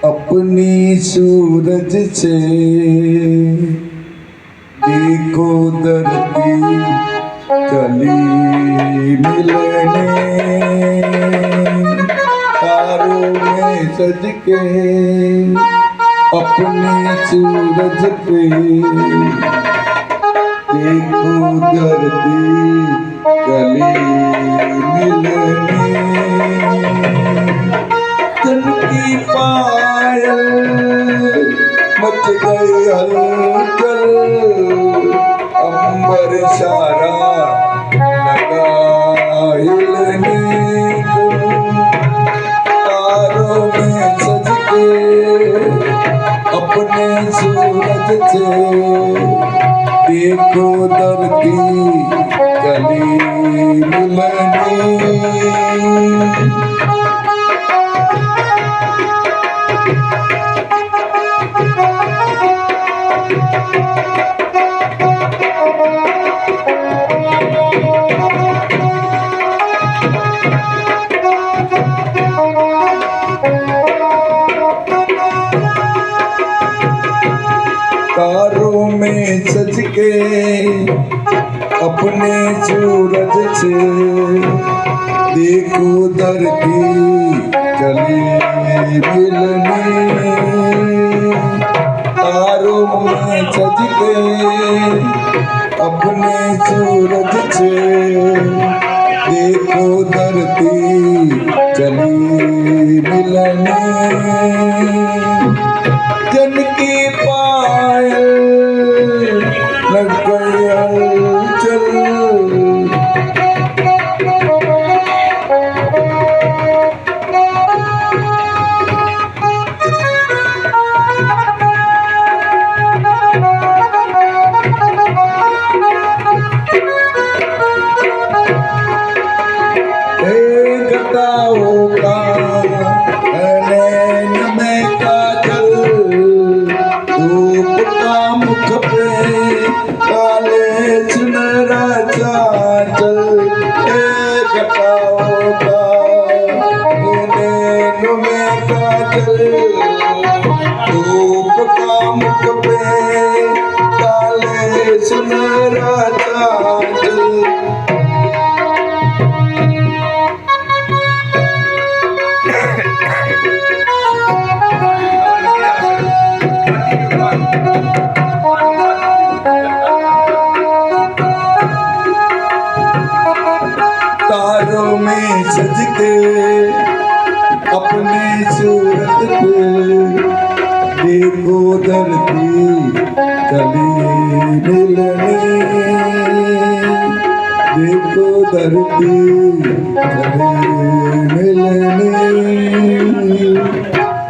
अपनी सूरज से देखो धरती चली मिलने, तारों में सज के अपनी सूरज पे देखो धरती चली मिलने। तन की पायल मच गई हलचल, अंबर सारा लगा हिलने को, तारों में सज के अपने सूरज से देखो धरती चली मिलने। तारों में सज के अपने सूरज से देखो धरती चली मिलने। तारों में सज के अपने सूरज से देखो धरती चली मिलने। जन की पायल लग गई हलचल, होगा नैन में काजल, धूप का मुख पे काले सुनहरा चांचल। घटा होगा नैन में काजल, धूप का मुख पे काले सुनहरा चांचल। तारों में सज के अपने सूरत पे देखो धरती चली मिलने। देखो धरती चली मिलने।